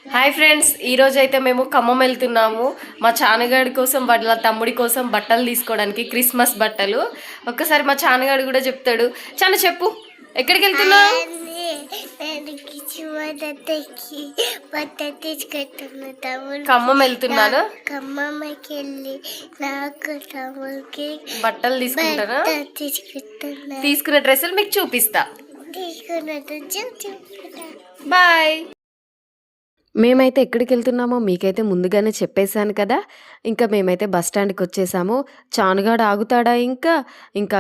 Hi friends, ఈరోజు అయితే మేము ఖమ్మం వెళ్తున్నాము. మా చానగాడి కోసం వాళ్ళ తమ్ముడి కోసం బట్టలు తీసుకోవడానికి, క్రిస్మస్ బట్టలు. ఒక్కసారి మా చానగాడు కూడా చెప్తాడు. చాన చెప్పు, ఎక్కడికి వెళ్తున్నావు? ఖమ్మం వెళ్తున్నాను. ఖమ్మకి వెళ్ళి నాకు తమ్ముడికి బట్టలు తీసుకుంటారా? తీసుకున్న డ్రెస్సులు మీకు చూపిస్తా. బాయ్. మేమైతే ఎక్కడికి వెళ్తున్నామో మీకైతే ముందుగానే చెప్పేశాను కదా. ఇంకా మేమైతే బస్ స్టాండ్కి వచ్చేసాము. చానుగాడు ఆగుతాడా ఇంకా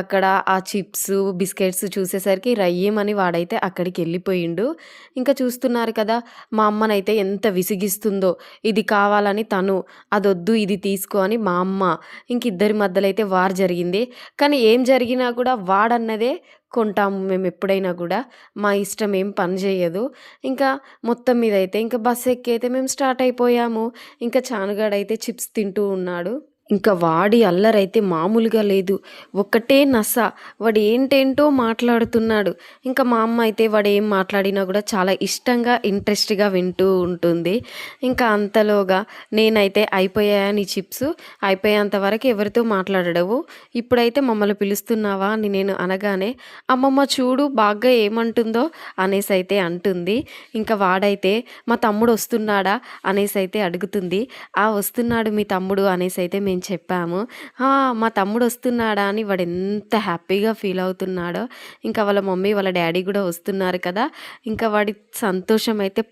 అక్కడ ఆ చిప్స్ బిస్కెట్స్ చూసేసరికి రయ్యమని వాడైతే అక్కడికి వెళ్ళిపోయిండు. ఇంకా చూస్తున్నారు కదా, మా అమ్మనైతే ఎంత విసిగిస్తుందో. ఇది కావాలని తను, అదొద్దు ఇది తీసుకో అని మా అమ్మ. ఇంక ఇద్దరి మధ్యలో అయితే వార్ జరిగింది. కానీ ఏం జరిగినా కూడా వాడన్నదే కొంటాము మేము ఎప్పుడైనా కూడా. మా ఇష్టం ఏం పని చేయదు. ఇంకా మొత్తం మీద అయితే ఇంకా బస్ ఎక్కి అయితే మేము స్టార్ట్ అయిపోయాము. ఇంకా చానుగాడైతే చిప్స్ తింటూ ఉన్నాడు. ఇంకా వాడి అల్లరైతే మామూలుగా లేదు. ఒక్కటే నస. వాడు ఏంటేంటో మాట్లాడుతున్నాడు. ఇంకా మా అమ్మ అయితే వాడు ఏం మాట్లాడినా కూడా చాలా ఇష్టంగా ఇంట్రెస్ట్గా వింటూ ఉంటుంది. ఇంకా అంతలోగా నేనైతే అయిపోయాయని చిప్స్ అయిపోయేంత వరకు ఎవరితో మాట్లాడవు, ఇప్పుడైతే మమ్మల్ని పిలుస్తున్నావా అని నేను అనగానే అమ్మమ్మ చూడు బాగా ఏమంటుందో అనేసి అయితే అంటుంది. ఇంకా వాడైతే మా తమ్ముడు వస్తున్నాడా అనేసి అయితే అడుగుతుంది. వస్తున్నాడు మీ తమ్ముడు అనేసి అయితే మేము చెప్పాము. మా తమ్ముడు వస్తున్నాడా అని వాడు ఎంత హ్యాపీగా ఫీల్ అవుతున్నాడో. ఇంకా వాళ్ళ మమ్మీ వాళ్ళ డాడీ కూడా వస్తున్నారు కదా. ఇంకా వాడి సంతోషం అయితే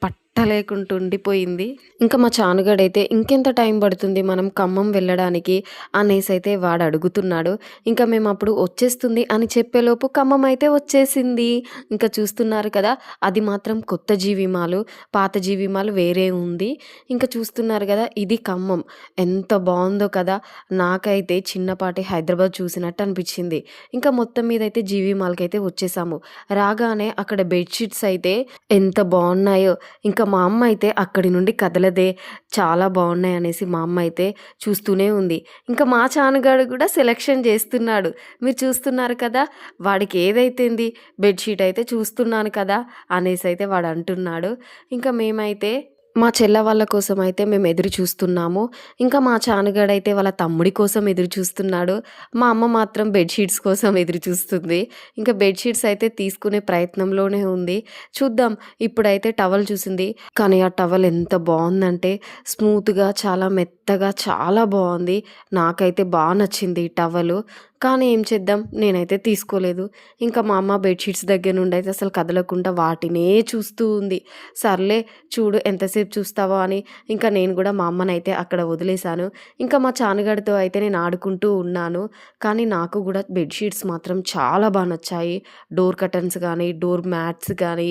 లేకుండా ఉండిపోయింది. ఇంకా మా చానుగాడైతే ఇంకెంత టైం పడుతుంది మనం ఖమ్మం వెళ్ళడానికి అనేసి అయితే వాడు అడుగుతున్నాడు. ఇంకా మేము అప్పుడు వచ్చేస్తుంది అని చెప్పేలోపు ఖమ్మం అయితే వచ్చేసింది. ఇంకా చూస్తున్నారు కదా, అది మాత్రం కొత్త జీవిమాలు, పాత జీవిమాలు వేరే ఉంది. ఇంకా చూస్తున్నారు కదా, ఇది ఖమ్మం. ఎంత బాగుందో కదా. నాకైతే చిన్నపాటి హైదరాబాద్ చూసినట్టు అనిపించింది. ఇంకా మొత్తం మీద అయితే జీవిమాల్కి అయితే వచ్చేసాము. రాగానే అక్కడ బెడ్షీట్స్ అయితే ఎంత బాగున్నాయో. ఇంకా మా అమ్మ అయితే అక్కడి నుండి కదలదే, చాలా బాగున్నాయి అనేసి మా అమ్మ అయితే చూస్తూనే ఉంది. ఇంకా మా చానుగాడు కూడా సెలెక్షన్ చేస్తున్నాడు. మీరు చూస్తున్నారు కదా, వాడికి ఏదైతేంది బెడ్షీట్ అయితే చూస్తున్నాను కదా అనేసి అయితే వాడు అంటున్నాడు. ఇంకా మేమైతే మా చెల్ల వాళ్ళ కోసం అయితే మేము ఎదురు చూస్తున్నాము. ఇంకా మా చానుగాడైతే వాళ్ళ తమ్ముడి కోసం ఎదురు చూస్తున్నాడు. మా అమ్మ మాత్రం బెడ్షీట్స్ కోసం ఎదురు చూస్తుంది. ఇంకా బెడ్షీట్స్ అయితే తీసుకునే ప్రయత్నంలోనే ఉంది. చూద్దాం. ఇప్పుడైతే టవల్ చూసింది. కానీ ఆ టవల్ ఎంత బాగుందంటే స్మూత్గా, చాలా మెత్తగా, చాలా బాగుంది. నాకైతే బాగా నచ్చింది ఈ టవలు. కానీ ఏం చేద్దాం, నేనైతే తీసుకోలేదు. ఇంకా మా అమ్మ బెడ్షీట్స్ దగ్గర నుండి అయితే అసలు కదలకుండా వాటినే చూస్తూ ఉంది. సర్లే చూడు ఎంతసేపు చూస్తావో అని ఇంకా నేను కూడా మా అమ్మనైతే అక్కడ వదిలేశాను. ఇంకా మా చానుగడితో అయితే నేను ఆడుకుంటూ ఉన్నాను. కానీ నాకు కూడా బెడ్షీట్స్ మాత్రం చాలా బాగా నచ్చాయి. డోర్ కర్టన్స్ కానీ, డోర్ మ్యాట్స్ కానీ,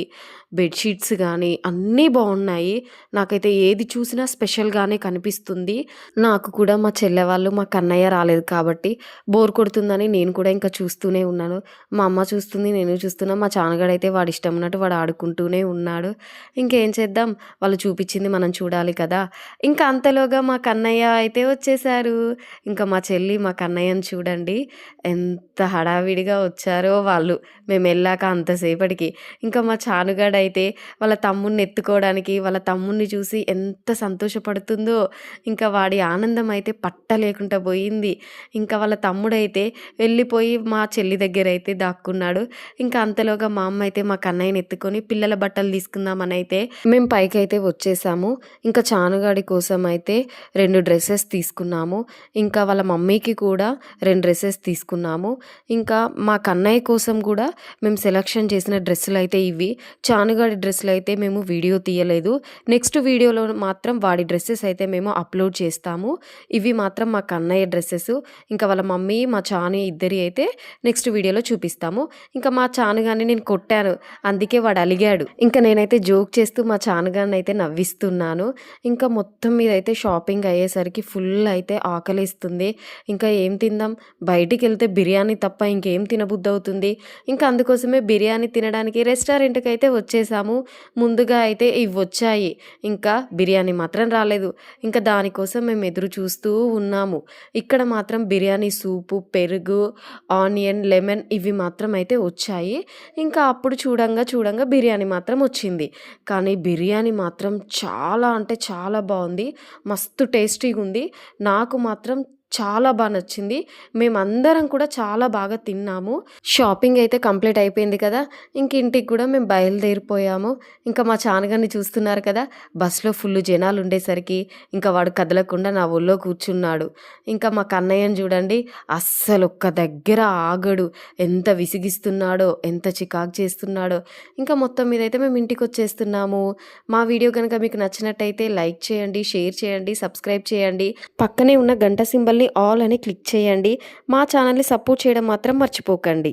బెడ్షీట్స్ కానీ అన్నీ బాగున్నాయి. నాకైతే ఏది చూసినా స్పెషల్గానే కనిపిస్తుంది. నాకు కూడా మా చెల్లె వాళ్ళు, మా కన్నయ్య రాలేదు కాబట్టి బోర్ కొడుతుందని నేను కూడా ఇంకా చూస్తూనే ఉన్నాను. మా అమ్మ చూస్తుంది, నేను చూస్తున్నా. మా చానగాడైతే వాడు ఇష్టం ఉన్నట్టు వాడు ఆడుకుంటూనే ఉన్నాడు. ఇంకేం చేద్దాం, వాళ్ళు చూపించింది మనం చూడాలి కదా. ఇంకా అంతలోగా మా కన్నయ్య అయితే వచ్చేసారు. ఇంకా మా చెల్లి మా కన్నయ్యని చూడండి ఎంత హడావిడిగా వచ్చారో వాళ్ళు మేము వెళ్ళాక అంతసేపటికి. ఇంకా మా చానుగాడైతే వాళ్ళ తమ్ముడిని ఎత్తుకోవడానికి, వాళ్ళ తమ్ముడిని చూసి ఎంత సంతోషపడుతుందో. ఇంకా వాడి ఆనందం అయితే పట్టలేకుండా పోయింది. ఇంకా వాళ్ళ తమ్ముడైతే వెళ్ళిపోయి మా చెల్లి దగ్గర అయితే దాక్కున్నాడు. ఇంకా అంతలోగా మా అమ్మ అయితే మా కన్నయ్యని ఎత్తుకొని పిల్లల బట్టలు తీసుకుందామని అయితే మేము పైకి అయితే వచ్చేసాము. ఇంకా చానుగాడి కోసం అయితే 2 డ్రెస్సెస్ తీసుకున్నాము. ఇంకా వాళ్ళ మమ్మీకి కూడా 2 డ్రెస్సెస్ తీసుకున్నాము. ఇంకా మా కన్నయ్య కోసం కూడా మేము సెలెక్షన్ చేసిన డ్రెస్సులు అయితే ఇవి. చానుగాడి డ్రెస్సులు అయితే మేము వీడియో తీయలేదు. నెక్స్ట్ వీడియోలో మాత్రం వాడి డ్రెస్సెస్ అయితే మేము అప్లోడ్ చేస్తాము. ఇవి మాత్రం మా కన్నయ్య డ్రెస్సెస్. ఇంకా వాళ్ళ మమ్మీ, మా చాను ఇద్దరి అయితే నెక్స్ట్ వీడియోలో చూపిస్తాము. ఇంకా మా చానుగాన్ని నేను కొట్టాను, అందుకే వాడు అలిగాడు. ఇంకా నేనైతే జోక్ చేస్తూ మా చానుగాన్ని అయితే నవ్విస్తున్నాను. ఇంకా మొత్తం మీద అయితే షాపింగ్ అయ్యేసరికి ఫుల్ అయితే ఆకలిస్తుంది. ఇంకా ఏం తిందాం, బయటికి వెళ్తే బిర్యానీ తప్ప ఇంకేం తినబుద్ధి అవుతుంది. ఇంకా అందుకోసమే బిర్యానీ తినడానికి రెస్టారెంట్కి అయితే వచ్చే వచ్చేసాము. ముందుగా అయితే ఇవొచ్చాయి. ఇంకా బిర్యానీ మాత్రం రాలేదు. ఇంకా దానికోసం మేము ఎదురు చూస్తూ ఉన్నాము. ఇక్కడ మాత్రం బిర్యానీ సూపు, పెరుగు, ఆనియన్, లెమన్ ఇవి మాత్రం అయితే వచ్చాయి. ఇంకా అప్పుడు చూడంగా బిర్యానీ మాత్రం వచ్చింది. కానీ బిర్యానీ మాత్రం చాలా అంటే చాలా బావుంది. మస్తు టేస్టీగుంది. నాకు మాత్రం చాలా నచ్చింది. మేమందరం కూడా చాలా బాగా తిన్నాము. షాపింగ్ అయితే కంప్లీట్ అయిపోయింది కదా! ఇంక ఇంటికి కూడా మేము బయలుదేరిపోయాము. ఇంకా మా చానగాడిని చూస్తున్నారు కదా! బస్‌లో ఫుల్లు జనాలుండేసరికి ఇంకా వాడు కదలకుండా నా ఒళ్ళో కూర్చున్నాడు. ఇంకా మా కన్నయ్యని చూడండి అస్సలు ఒక్క దగ్గర ఆగడు. ఎంత విసిగిస్తున్నాడో, ఎంత చికాకు చేస్తున్నాడో. ఇంకా మొత్తం మీదైతే మేము ఇంటికొచ్చేస్తున్నాము. మా వీడియో గనుక మీకు నచ్చినట్టయితే లైక్ చేయండి, షేర్ చేయండి, సబ్స్క్రైబ్ చేయండి. పక్కనే ఉన్న గంట సింబల్‌ని ఆల్ అని క్లిక్ చేయండి. మా ఛానల్‌ని సపోర్ట్ చేయడం మాత్రం మర్చిపోకండి.